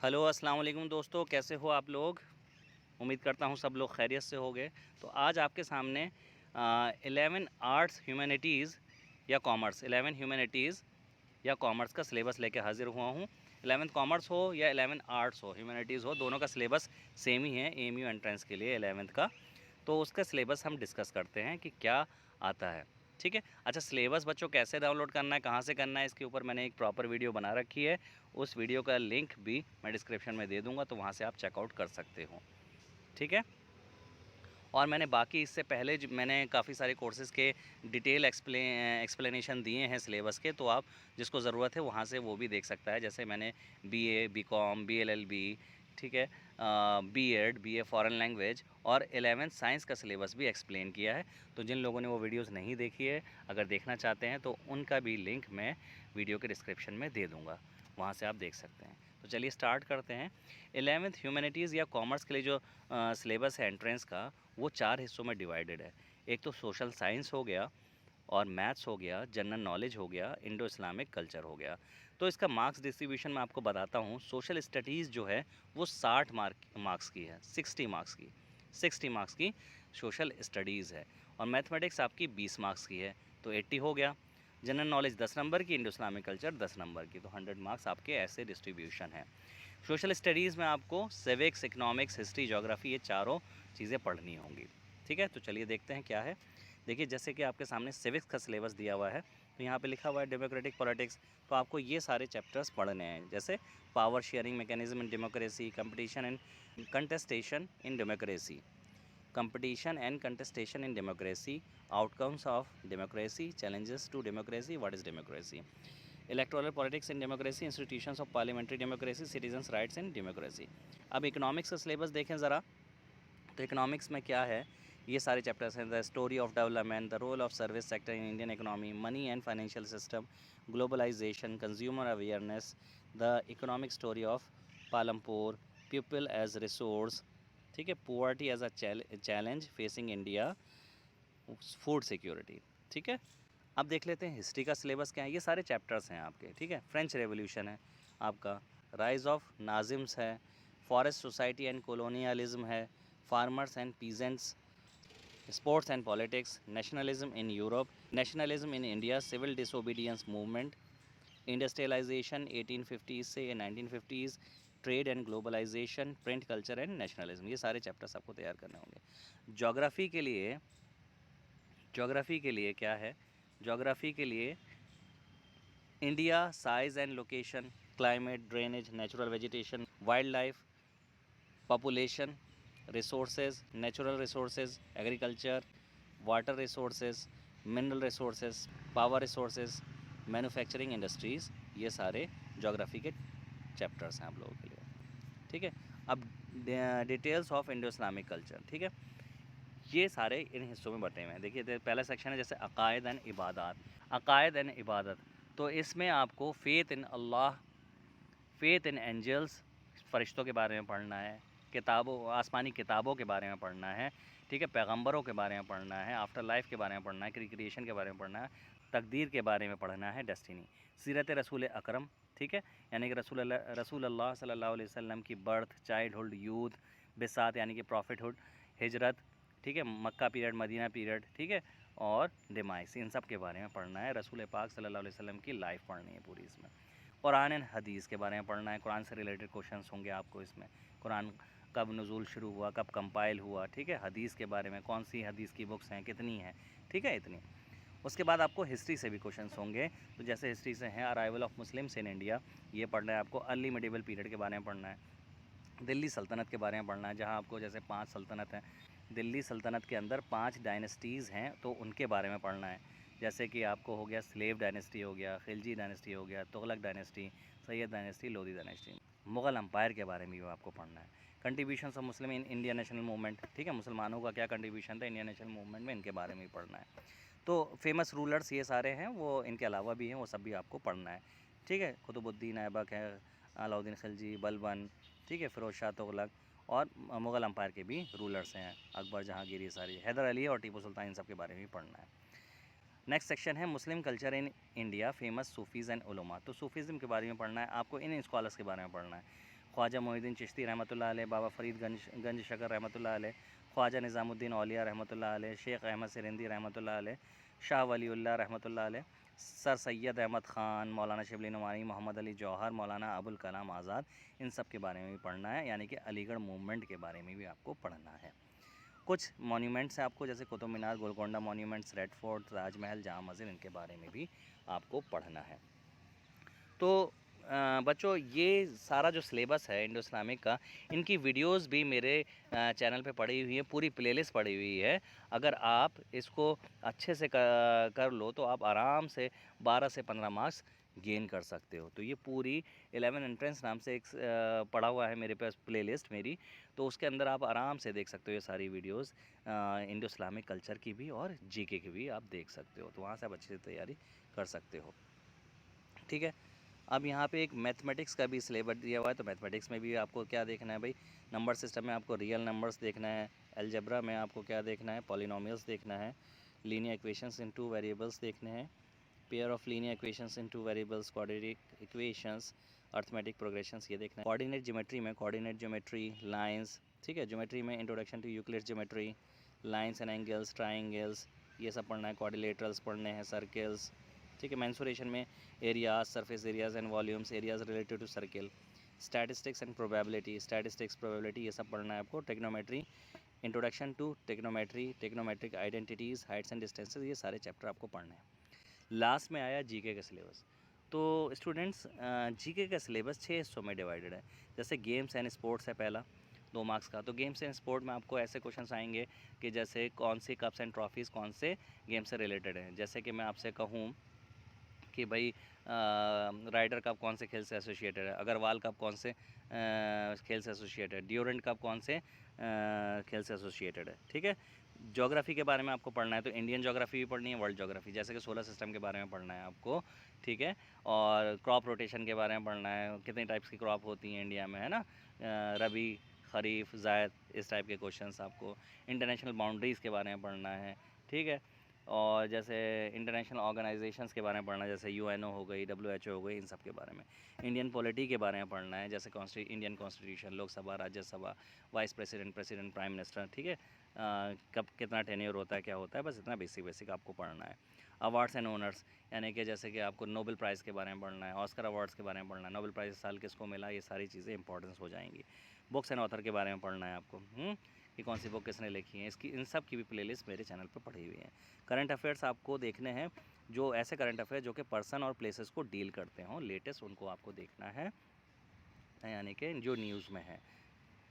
Hello अस्सलाम वालेकुम दोस्तों, कैसे हो आप लोग। उम्मीद करता हूँ सब लोग खैरियत से होंगे। तो आज आपके सामने 11 आर्ट्स ह्यूमैनिटीज़ या कॉमर्स 11 ह्यूमैनिटीज़ या कॉमर्स का सिलेबस लेके हाज़िर हुआ हूँ। 11th कॉमर्स हो या 11 आर्ट्स हो, ह्यूमैनिटीज़ हो, दोनों का सिलेबस सेम ही है एएमयू एंट्रेंस के लिए 11th का। तो उसका सिलेबस हम डिस्कस करते हैं कि क्या आता है। ठीक है। अच्छा, सिलेबस बच्चों कैसे डाउनलोड करना है, कहाँ से करना है, इसके ऊपर मैंने एक प्रॉपर वीडियो बना रखी है। उस वीडियो का लिंक भी मैं डिस्क्रिप्शन में दे दूँगा, तो वहाँ से आप चेकआउट कर सकते हो। ठीक है। और मैंने बाकी इससे पहले मैंने काफ़ी सारे कोर्सेज़ के डिटेल एक्सप्लेनेशन दिए हैं सिलेबस के, तो आप जिसको ज़रूरत है वहाँ से वो भी देख सकता है। जैसे मैंने बीए, बीकॉम, बीएलएलबी, ठीक है, बीएड, बीए फॉरेन लैंग्वेज और 11th साइंस का सिलेबस भी एक्सप्लेन किया है। तो जिन लोगों ने वो वीडियोज़ नहीं देखी है, अगर देखना चाहते हैं तो उनका भी लिंक मैं वीडियो के डिस्क्रिप्शन में दे दूँगा, वहाँ से आप देख सकते हैं। तो चलिए स्टार्ट करते हैं। 11th ह्यूमैनिटीज़ या कॉमर्स के लिए जो सिलेबस है एंट्रेंस का, वो 4 हिस्सों में डिवाइडेड है। एक तो सोशल साइंस हो गया और मैथ्स हो गया, जनरल नॉलेज हो गया, इंडो इस्लामिक कल्चर हो गया। तो इसका मार्क्स डिस्ट्रीब्यूशन मैं आपको बताता हूँ। सोशल स्टडीज़ जो है वो 60 मार्क्स की है, 60 मार्क्स की सोशल स्टडीज़ है। और मैथमेटिक्स आपकी 20 मार्क्स की है, तो 80 हो गया। जनरल नॉलेज 10 नंबर की, इंडो इस्लामिक कल्चर 10 नंबर की, तो 100 मार्क्स आपके ऐसे डिस्ट्रीब्यूशन है। सोशल स्टडीज़ में आपको सिविक्स, इकोनॉमिक्स, हिस्ट्री, ज्योग्राफी, ये चारों चीज़ें पढ़नी होंगी। ठीक है, तो चलिए देखते हैं क्या है। देखिए, जैसे कि आपके सामने सिविक्स का सिलेबस दिया हुआ है, तो यहाँ पे लिखा हुआ है डेमोक्रेटिक पॉलिटिक्स। तो आपको ये सारे चैप्टर्स पढ़ने हैं, जैसे power sharing mechanism in democracy, competition and contestation in democracy, competition and contestation in democracy, outcomes of democracy, challenges to democracy, what is democracy, electoral politics in democracy, institutions of parliamentary democracy, citizens rights in democracy। अब economics का syllabus देखें ज़रा, तो economics में क्या है, ये सारे चैप्टर्स हैं। The story of development, the role of service sector in Indian economy, money and financial system, globalisation, consumer awareness, the economic story of Palampur, people as resource, ठीक है, poverty as a challenge facing India, food security. ठीक है। अब देख लेते हैं history का syllabus क्या है। ये सारे चैप्टर्स हैं आपके। ठीक है। फ्रेंच रेवोल्यूशन है आपका, राइज ऑफ नाजिम्स है, फॉरेस्ट सोसाइटी एंड कॉलोनियलिज्म है, farmers and peasants, sports and politics, nationalism in Europe, nationalism in India, civil disobedience movement, industrialisation 1850 से 1950s, trade and globalisation, print culture and nationalism. ये सारे chapters आपको तैयार करने होंगे। Geography के लिए क्या है, ज्योग्राफी के लिए India, size and location, climate, drainage, natural vegetation, wild life, population, resources, natural resources, agriculture, water resources, mineral resources, power resources, manufacturing industries, ये सारे ज्योग्राफी के चैप्टर्स हैं आप लोगों के लिए। ठीक है। अब details of Indo Islamic culture. ठीक है। ये सारे इन हिस्सों में बटे हुए हैं। देखिए, पहला सेक्शन है जैसे अकायद एंड इबादत। अकायद एंड इबादत, तो इसमें आपको फ़ेथ इन अल्लाह, फ़ेथ इन एंजल्स, फ़रिश्तों के बारे में पढ़ना है, किताबों, आसमानी किताबों के बारे में पढ़ना है। ठीक है। पैगंबरों के बारे में पढ़ना है, आफ्टर लाइफ के बारे में पढ़ना है, क्रिएशन के बारे में पढ़ना है, तकदीर के बारे में पढ़ना है, डेस्टिनी, सीरत रसूल अकरम। ठीक है। यानी कि रसूल अल्लाह सल्लल्लाहु अलैहि वसल्लम की बर्थ, चाइल्डहुड, यूथ, बिसात यानी कि प्रॉफिटहुड, हिजरत, ठीक है, मक्का पीरियड, मदीना पीरियड, ठीक है, और डिमाइस, इन सब के बारे में पढ़ना है। रसूल पाक सल्लल्लाहु अलैहि वसल्लम की लाइफ पढ़नी है पूरी इसमें। कुरान एंड हदीस के बारे में पढ़ना है, कुरान से रिलेटेड क्वेश्चंस होंगे आपको इसमें। कुरान कब नुज़ूल शुरू हुआ, कब कंपाइल हुआ, ठीक है। हदीस के बारे में, कौन सी हदीस की बुक्स हैं, कितनी हैं, ठीक है, इतनी। उसके बाद आपको हिस्ट्री से भी क्वेश्चंस होंगे। तो जैसे हिस्ट्री से हैं arrival of Muslims in India, ये पढ़ना है आपको। अर्ली मिडिवल पीरियड के बारे में पढ़ना है। दिल्ली सल्तनत के बारे में पढ़ना है, जहाँ आपको जैसे 5 सल्तनत हैं, दिल्ली सल्तनत के अंदर 5 डायनेस्टीज़ हैं, तो उनके बारे में पढ़ना है। जैसे कि आपको हो गया स्लेव डायनेस्टी, हो गया खिलजी डायनेस्टी, हो गया Tughlaq dynasty, Sayyid dynasty, Lodhi dynasty. Mughal empire के बारे में भी आपको पढ़ना है। Contribution of Muslim in Indian national movement, ठीक है, मुसलमानों का क्या कंट्रीब्यूशन था इंडियन नेशनल मूवमेंट में, इनके बारे में भी पढ़ना है। तो फेमस रूलर्स ये सारे हैं, वो इनके अलावा भी हैं, वो सब भी आपको पढ़ना है। ठीक है। कुतुबुद्दीन ऐबक है, अलाउद्दीन खिलजी, बलबन, ठीक है, फ़िरोज़ शाह तुगलक, और मुग़ल अम्पायर के भी रूलर्स हैं, अकबर, जहांगीर, ये सारी, हैदर अली और टीपू सुल्तान, इन सब के बारे में भी पढ़ना है। नेक्स्ट सेक्शन है Muslim culture in India, famous Sufis and ulama. तो सूफ़ीज़म के बारे में पढ़ना है आपको, इन स्कॉलर्स के बारे में पढ़ना है। ख्वाजा मोइनुद्दीन चिश्ती रहमतुल्लाह अलैह, बाबा फरीद गंज शकर रहमतुल्लाह अलैह, ख्वाजा निज़ामुद्दीन औलिया रहमतुल्लाह अलैह, शेख अहमद सिरिंदी रहमतुल्लाह अलैह, शाह वलीउल्लाह रहमतुल्लाह अलैह, सर सैयद अहमद ख़ान, मौलाना शिबली नुमानी, मोहम्मद अली जौहर, मौलाना अबुल कलाम आज़ाद, इन सब के बारे में भी पढ़ना है, यानी कि अलीगढ़ मूवमेंट के बारे में भी आपको पढ़ना है। कुछ मॉन्यूमेंट्स हैं आपको, जैसे Qutub Minar, Golconda monuments, red fort, Taj Mahal, Jama Masjid, इनके बारे में भी आपको पढ़ना है। तो बच्चों, ये सारा जो सिलेबस है इंडो इस्लामिक का, इनकी वीडियोस भी मेरे चैनल पे पड़ी हुई है, पूरी प्लेलिस्ट पड़ी हुई है। अगर आप इसको अच्छे से कर लो तो आप आराम से 12 से 15 मार्क्स गेन कर सकते हो। तो ये पूरी 11 एंट्रेंस नाम से एक पड़ा हुआ है मेरे पास प्लेलिस्ट मेरी, तो उसके अंदर आप आराम से देख सकते हो ये सारी वीडियोस, इंडो इस्लामिक कल्चर की भी और जीके की भी आप देख सकते हो। तो वहाँ से आप अच्छे से तैयारी कर सकते हो, ठीक है। अब यहाँ पे एक मैथमेटिक्स का भी सिलेबस दिया हुआ है, तो मैथमेटिक्स में भी आपको क्या देखना है भाई, नंबर सिस्टम में आपको रियल नंबर्स देखना है, अलजेब्रा में आपको क्या देखना है, पॉलिनोमियल्स देखना है, लीनियर इक्वेशंस इन 2 वेरिएबल्स देखने हैं, pair of linear equations in 2 variables, quadratic equations, arithmetic progressions, ये देखना है। कोऑर्डिनेट ज्योमेट्री में कोऑर्डिनेट ज्योमेट्री, लाइंस, ठीक है। ज्योमेट्री में introduction to Euclid geometry, lines and angles, triangles, ये सब पढ़ना है। क्वाड्रिलेटरल्स पढ़ने हैं, सर्कल्स, ठीक है। मेंसुरेशन में areas, surface areas and volumes, areas related to circle, statistics and probability, statistics probability, ये सब पढ़ना है आपको। Trigonometry, introduction to trigonometry, trigonometric identities, heights and distances, ये सारे चैप्टर आपको पढ़ने हैं। लास्ट में आया जीके का सिलेबस। तो स्टूडेंट्स, जीके का सिलेबस 6 हिस्सों में डिवाइडेड है। जैसे गेम्स एंड स्पोर्ट्स है पहला, 2 मार्क्स का। तो गेम्स एंड स्पोर्ट में आपको ऐसे क्वेश्चंस आएंगे कि जैसे कौन सी कप्स एंड ट्रॉफीज़ कौन से गेम से रिलेटेड हैं। जैसे कि मैं आपसे कहूँ कि भाई राइडर कप कौन से खेल से एसोसिएटेड है, अग्रवाल कप कौन से खेल से एसोसिएटेड है, ड्यूरेंट कप कौन से खेल से एसोसिएटेड है, ठीक है। ज्योग्राफी के बारे में आपको पढ़ना है, तो इंडियन ज्योग्राफी भी पढ़नी है, वर्ल्ड ज्योग्राफी, जैसे कि सोलर सिस्टम के बारे में पढ़ना है आपको, ठीक है। और क्रॉप रोटेशन के बारे में पढ़ना है, कितनी टाइप्स की क्रॉप होती हैं इंडिया में, है ना, रबी, खरीफ, जायद, इस टाइप के क्वेश्चंस आपको। इंटरनेशनल बाउंड्रीज़ के बारे में पढ़ना है, ठीक है। और जैसे इंटरनेशनल ऑर्गेनाइजेशंस के बारे में पढ़ना है, जैसे यूएनओ हो गई, डब्ल्यूएचओ हो गई, इन सब के बारे में। इंडियन पॉलिटी के बारे में पढ़ना है, जैसे Indian constitution, Lok Sabha, Rajya Sabha, vice president, president, prime minister, ठीक है। कब कितना टेन्योर होता है, क्या होता है, बस इतना बेसिक आपको पढ़ना है। अवार्ड्स एंड ओनर्स, यानी कि जैसे कि आपको नोबेल प्राइज़ के बारे में पढ़ना है, ऑस्कर अवार्ड्स के बारे में पढ़ना है, नोबेल प्राइज़ इस साल किसको मिला, ये सारी चीज़ें इंपॉर्टेंस हो जाएंगी। बुक्स एंड ऑथर के बारे में पढ़ना है आपको, कि कौन सी बुक किसने लिखी है, इसकी इन सब की भी प्लेलिस्ट मेरे चैनल पर पड़ी हुई है। करंट अफेयर्स आपको देखने हैं, जो ऐसे करंट अफेयर जो कि पर्सन और प्लेसेस को डील करते हों, लेटेस्ट, उनको आपको देखना है, यानी कि जो न्यूज़ में है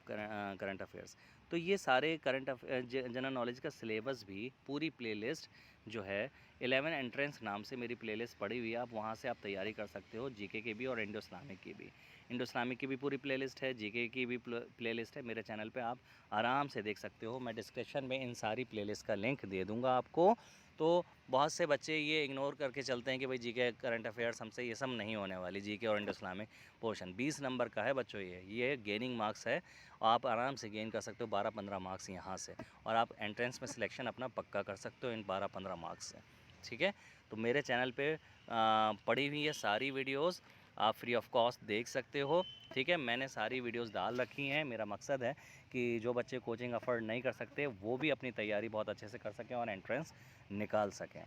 करंट अफेयर्स। तो ये सारे करंट अफेयर, जनरल नॉलेज का सिलेबस भी, पूरी प्लेलिस्ट जो है 11 एंट्रेंस नाम से मेरी प्लेलिस्ट पड़ी हुई है। आप वहाँ से आप तैयारी कर सकते हो, जीके की भी और इंडो इस्लामिक की भी। इंडो इस्लामिक की भी पूरी प्लेलिस्ट है, जीके की भी प्लेलिस्ट है, मेरे चैनल पे आप आराम से देख सकते हो। मैं डिस्क्रिप्शन में इन सारी प्लेलिस्ट का लिंक दे दूँगा आपको। तो बहुत से बच्चे ये इग्नोर करके चलते हैं कि भाई जीके करंट अफेयर्स हमसे ये सब नहीं होने वाली। जीके और इंडो इस्लामिक पोर्शन 20 नंबर का है बच्चों, ये गेनिंग मार्क्स है। आप आराम से गेन कर सकते हो 12-15 मार्क्स यहाँ से, और आप एंट्रेंस में सिलेक्शन अपना पक्का कर सकते हो इन 12-15 मार्क्स से, ठीक है। तो मेरे चैनल पे पड़ी हुई है सारी वीडियोस, आप फ्री ऑफ कॉस्ट देख सकते हो, ठीक है। मैंने सारी वीडियोस डाल रखी हैं। मेरा मकसद है कि जो बच्चे कोचिंग अफोर्ड नहीं कर सकते वो भी अपनी तैयारी बहुत अच्छे से कर सकें और एंट्रेंस निकाल सकें,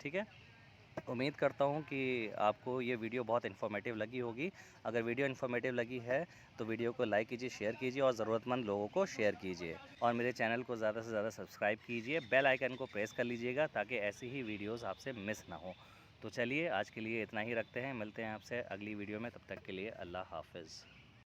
ठीक है। उम्मीद करता हूँ कि आपको ये वीडियो बहुत इन्फॉर्मेटिव लगी होगी। अगर वीडियो इन्फॉर्मेटिव लगी है तो वीडियो को लाइक कीजिए, शेयर कीजिए और ज़रूरतमंद लोगों को शेयर कीजिए। और मेरे चैनल को ज़्यादा से ज़्यादा सब्सक्राइब कीजिए, बेल आइकन को प्रेस कर लीजिएगा ताकि ऐसी ही वीडियोस आपसे मिस ना हो। तो चलिए, आज के लिए इतना ही रखते हैं, मिलते हैं आपसे अगली वीडियो में, तब तक के लिए अल्लाह हाफ़िज़।